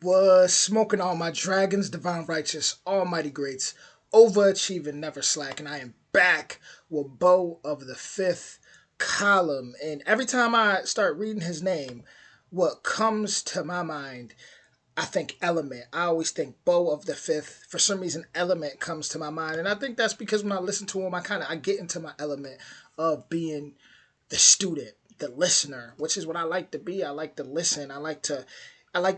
Was smoking all my dragons, divine righteous, almighty greats, overachieving, never slacking. I am back with Beau of the fifth column. And every time I start reading his name, what comes to my mind, I think Element. I always think Beau of the fifth. For some reason, Element comes to my mind. And I think that's because when I listen to him, I get into my element of being the student, the listener, which is what I like to be. I like to listen. I like to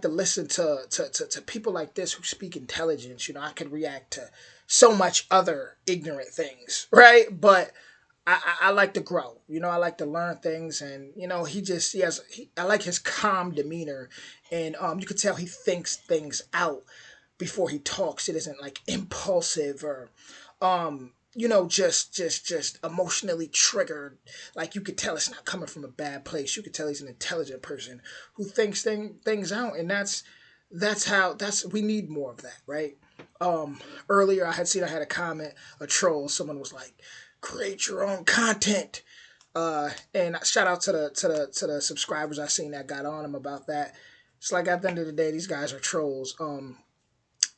listen to people like this who speak intelligence. I could react to so much other ignorant things, right? But I like to grow. I like to learn things, and I like his calm demeanor, and you can tell he thinks things out before he talks. It isn't like impulsive or just emotionally triggered. Like you could tell it's not coming from a bad place. You could tell he's an intelligent person who thinks things out, and that's we need more of that, right? Earlier I had a comment, a troll. Someone was like, "Create your own content." And shout out to the subscribers I seen that got on him about that. It's like at the end of the day, these guys are trolls.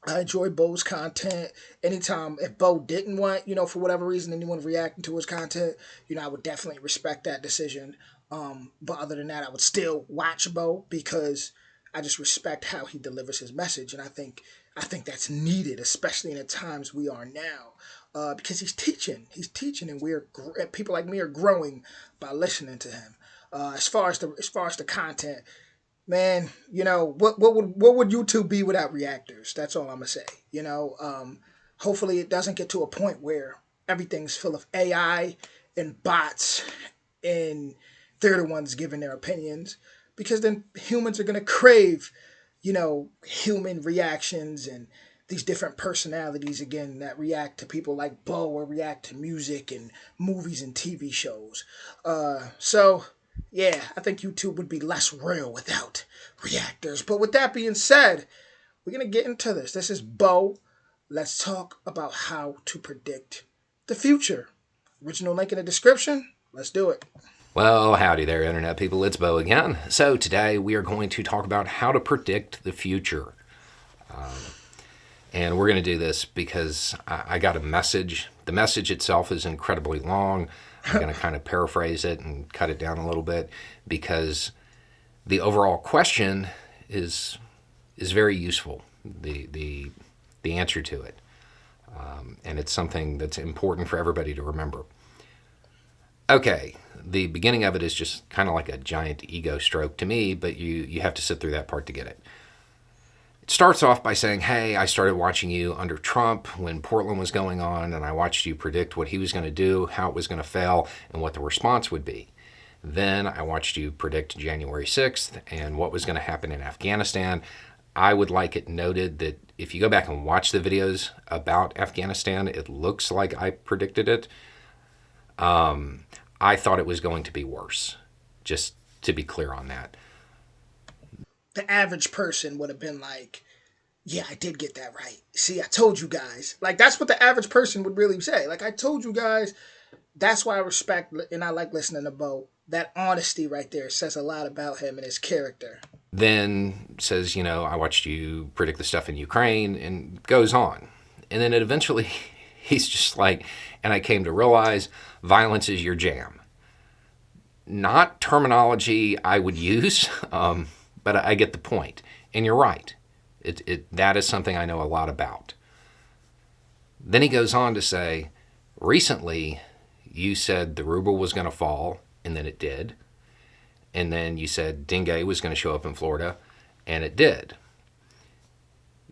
I enjoy Beau's content. Anytime if Beau didn't want, for whatever reason, anyone reacting to his content, I would definitely respect that decision. But other than that, I would still watch Beau because I just respect how he delivers his message, and I think that's needed, especially in the times we are now, because he's teaching, and people like me are growing by listening to him. As far as the content, man, what would YouTube be without reactors? That's all I'm gonna say. Hopefully it doesn't get to a point where everything's full of AI and bots, and they're the ones giving their opinions, because then humans are gonna crave, human reactions and these different personalities again that react to people like Beau or react to music and movies and TV shows. So yeah, I think YouTube would be less real without reactors. But with that being said, we're gonna get into this. This is Beau. Let's talk about how to predict the future. Original link in the description. Let's do it. Well, howdy there, Internet people. It's Beau again. So today we are going to talk about how to predict the future. And we're going to do this because I got a message. The message itself is incredibly long. I'm going to kind of paraphrase it and cut it down a little bit because the overall question is very useful, the answer to it. And it's something that's important for everybody to remember. Okay, the beginning of it is just kind of like a giant ego stroke to me, but you have to sit through that part to get it. It starts off by saying, hey, I started watching you under Trump when Portland was going on, and I watched you predict what he was going to do, how it was going to fail, and what the response would be. Then I watched you predict January 6th and what was going to happen in Afghanistan. I would like it noted that if you go back and watch the videos about Afghanistan, it looks like I predicted it. I thought it was going to be worse, just to be clear on that. The average person would have been like, yeah, I did get that right. See, I told you guys. Like, that's what the average person would really say. Like, I told you guys. That's why I respect and I like listening to Beau. That honesty right there says a lot about him and his character. Then says, I watched you predict the stuff in Ukraine, and goes on. And then eventually he's just like, and I came to realize violence is your jam. Not terminology I would use, but I get the point. And you're right. That is something I know a lot about. Then he goes on to say, recently you said the ruble was going to fall, and then it did. And then you said dengue was going to show up in Florida, and it did.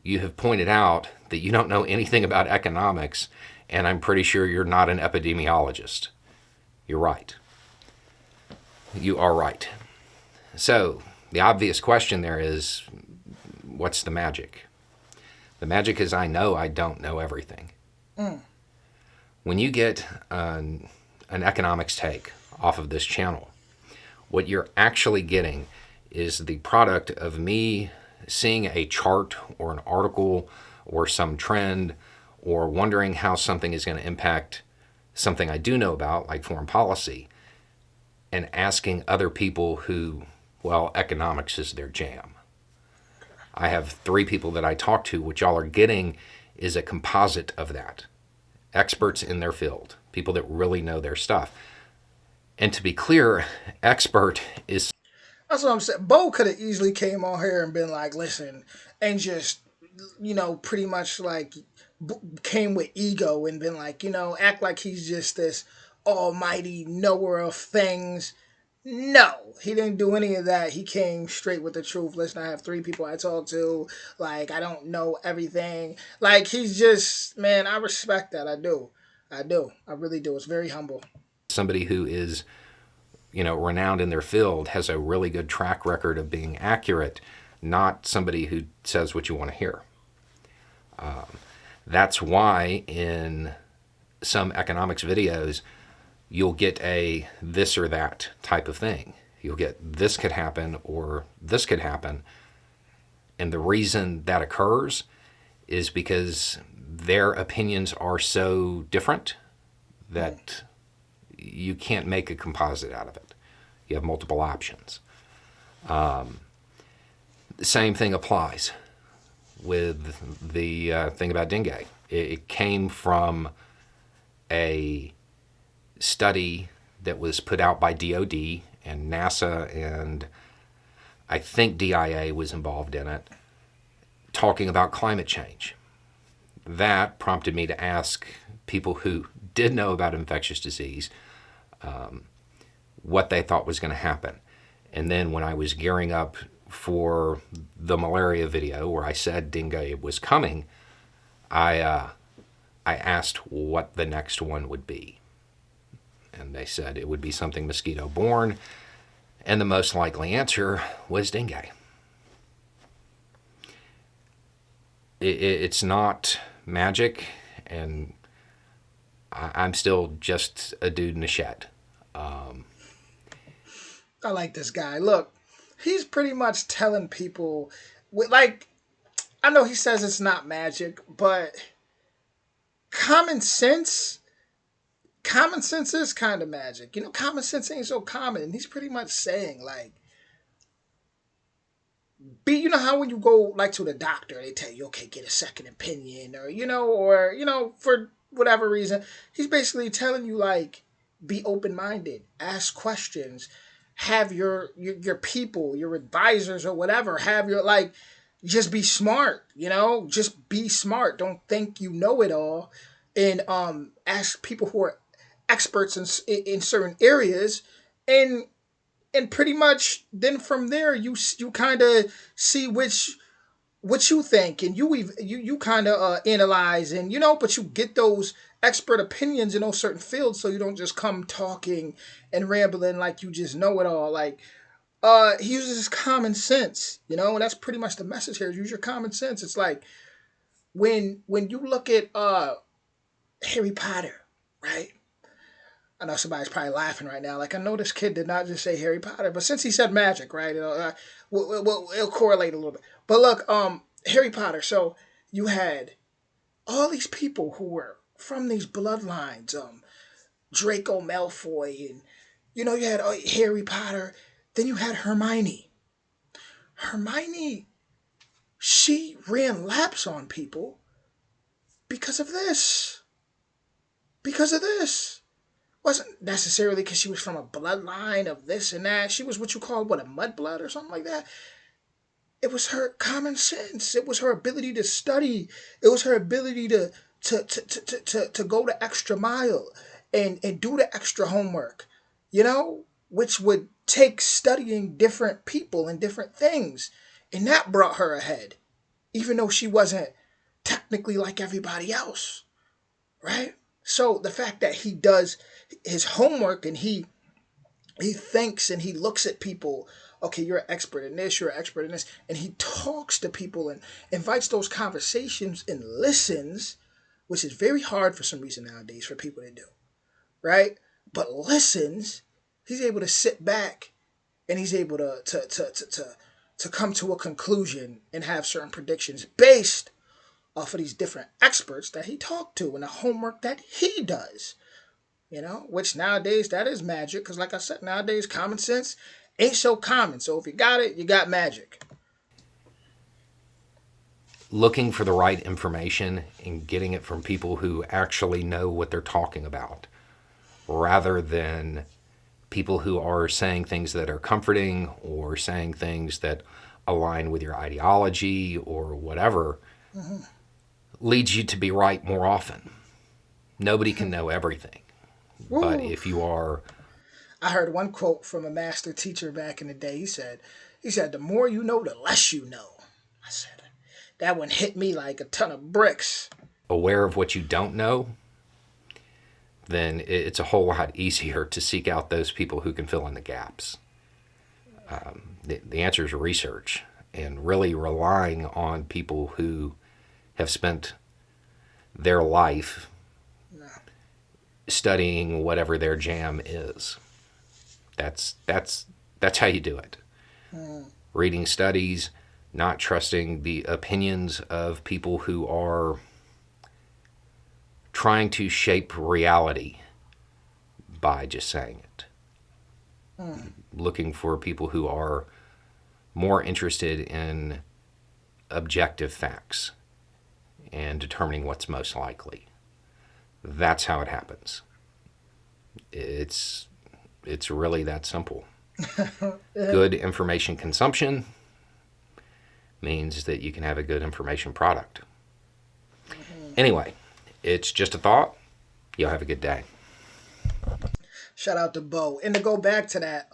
You have pointed out that you don't know anything about economics, and I'm pretty sure you're not an epidemiologist. You're right. You are right. So the obvious question there is, what's the magic? The magic is I know I don't know everything. When you get an economics take off of this channel, what you're actually getting is the product of me seeing a chart or an article or some trend or wondering how something is going to impact something I do know about, like foreign policy, and asking other people who, well, economics is their jam. I have three people that I talk to. What y'all are getting is a composite of that. Experts in their field, people that really know their stuff. And to be clear, expert is That's what I'm saying. Beau could have easily came on here and been like, listen, and just, pretty much like came with ego and been like, act like he's just this almighty knower of things. No, he didn't do any of that. He came straight with the truth. Listen, I have three people I talk to. Like, I don't know everything. Like, he's just, man, I respect that. I do. I do. I really do. It's very humble. somebody who is, renowned in their field, has a really good track record of being accurate, not somebody who says what you want to hear. That's why in some economics videos, you'll get a this or that type of thing. You'll get this could happen or this could happen. And the reason that occurs is because their opinions are so different that you can't make a composite out of it. You have multiple options. The same thing applies with the thing about dengue. It came from a study that was put out by DoD and NASA, and I think DIA was involved in it, talking about climate change. That prompted me to ask people who did know about infectious disease what they thought was going to happen. And then when I was gearing up for the malaria video where I said dengue was coming, I asked what the next one would be. And they said it would be something mosquito borne. And the most likely answer was dengue. It's not magic, and I'm still just a dude in a shed. I like this guy. Look, he's pretty much telling people, like, I know he says it's not magic, but common sense, common sense is kind of magic. Common sense ain't so common. And he's pretty much saying, like, how when you go, like, to the doctor, they tell you, okay, get a second opinion, or for whatever reason. He's basically telling you, like, be open minded, ask questions, have your people, your advisors or whatever, have your, like, just be smart, just be smart. Don't think you know it all, and ask people who are experts in certain areas, and pretty much then from there you kind of see what you think, and you kind of analyze, and but you get those expert opinions in those certain fields, so you don't just come talking and rambling like you just know it all. Like, he uses his common sense, and that's pretty much the message here. Use your common sense. It's like when you look at Harry Potter, right? I know somebody's probably laughing right now. Like, I know this kid did not just say Harry Potter, but since he said magic, right? It'll correlate a little bit. But look, Harry Potter. So you had all these people who were from these bloodlines, Draco Malfoy, and you had Harry Potter. Then you had Hermione. Hermione, she ran laps on people because of this. Because of this. Wasn't necessarily because she was from a bloodline of this and that. She was what you call, a mudblood or something like that. It was her common sense. It was her ability to study. It was her ability to go the extra mile and do the extra homework, which would take studying different people and different things. And that brought her ahead, even though she wasn't technically like everybody else, right? So the fact that he does his homework and he thinks and he looks at people, okay, you're an expert in this, you're an expert in this, and he talks to people and invites those conversations and listens, which is very hard for some reason nowadays for people to do, right? But listens, he's able to sit back and he's able to come to a conclusion and have certain predictions based off of these different experts that he talked to and the homework that he does. Which nowadays that is magic, because like I said, nowadays common sense ain't so common. So if you got it, you got magic. looking for the right information and getting it from people who actually know what they're talking about rather than people who are saying things that are comforting or saying things that align with your ideology or whatever Mm-hmm. leads you to be right more often. Nobody can know everything. But Woo. if you are I heard one quote from a master teacher back in the day. He said, the more you know, the less you know. I said, that one hit me like a ton of bricks. aware of what you don't know, then it's a whole lot easier to seek out those people who can fill in the gaps. The answer is research and really relying on people who have spent their life Nah. studying whatever their jam is. That's how you do it. Mm. Reading studies, not trusting the opinions of people who are trying to shape reality by just saying it. Mm. Looking for people who are more interested in objective facts and determining what's most likely. That's how it happens. It's it's really that simple. Yeah. Good information consumption means that you can have a good information product. Mm-hmm. Anyway, it's just a thought. You'll have a good day. Shout out to Beau. And to go back to that,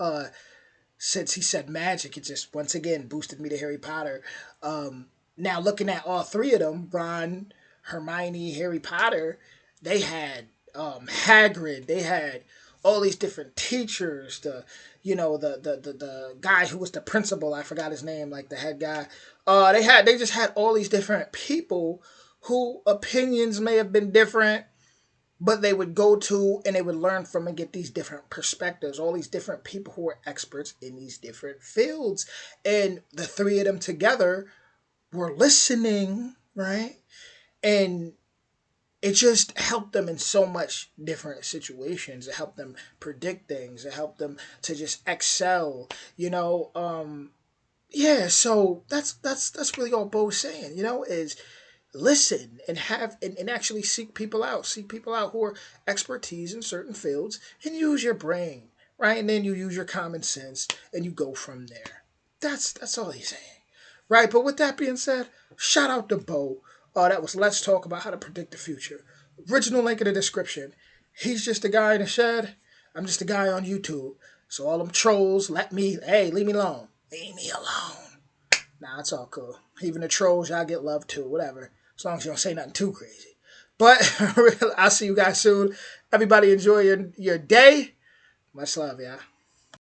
since he said magic, it just once again boosted me to Harry Potter. Now looking at all three of them, Ron, Hermione, Harry Potter, they had Hagrid, they had all these different teachers. The guy who was the principal, I forgot his name, like the head guy. They just had all these different people who opinions may have been different, but they would go to and they would learn from and get these different perspectives, all these different people who are experts in these different fields. And the three of them together were listening, right? And it just helped them in so much different situations. It helped them predict things. It helped them to just excel. Yeah. So that's really all Bo's saying. Is listen and and actually seek people out who are expertise in certain fields and use your brain, right? And then you use your common sense and you go from there. That's all he's saying, right? But with that being said, shout out to Beau. That was Let's Talk About How to Predict the Future. Original link in the description. He's just a guy in the shed. I'm just a guy on YouTube. So all them trolls, leave me alone. Leave me alone. Nah, it's all cool. Even the trolls, y'all get love too. Whatever. As long as you don't say nothing too crazy. But I'll see you guys soon. Everybody enjoy your day. Much love, y'all.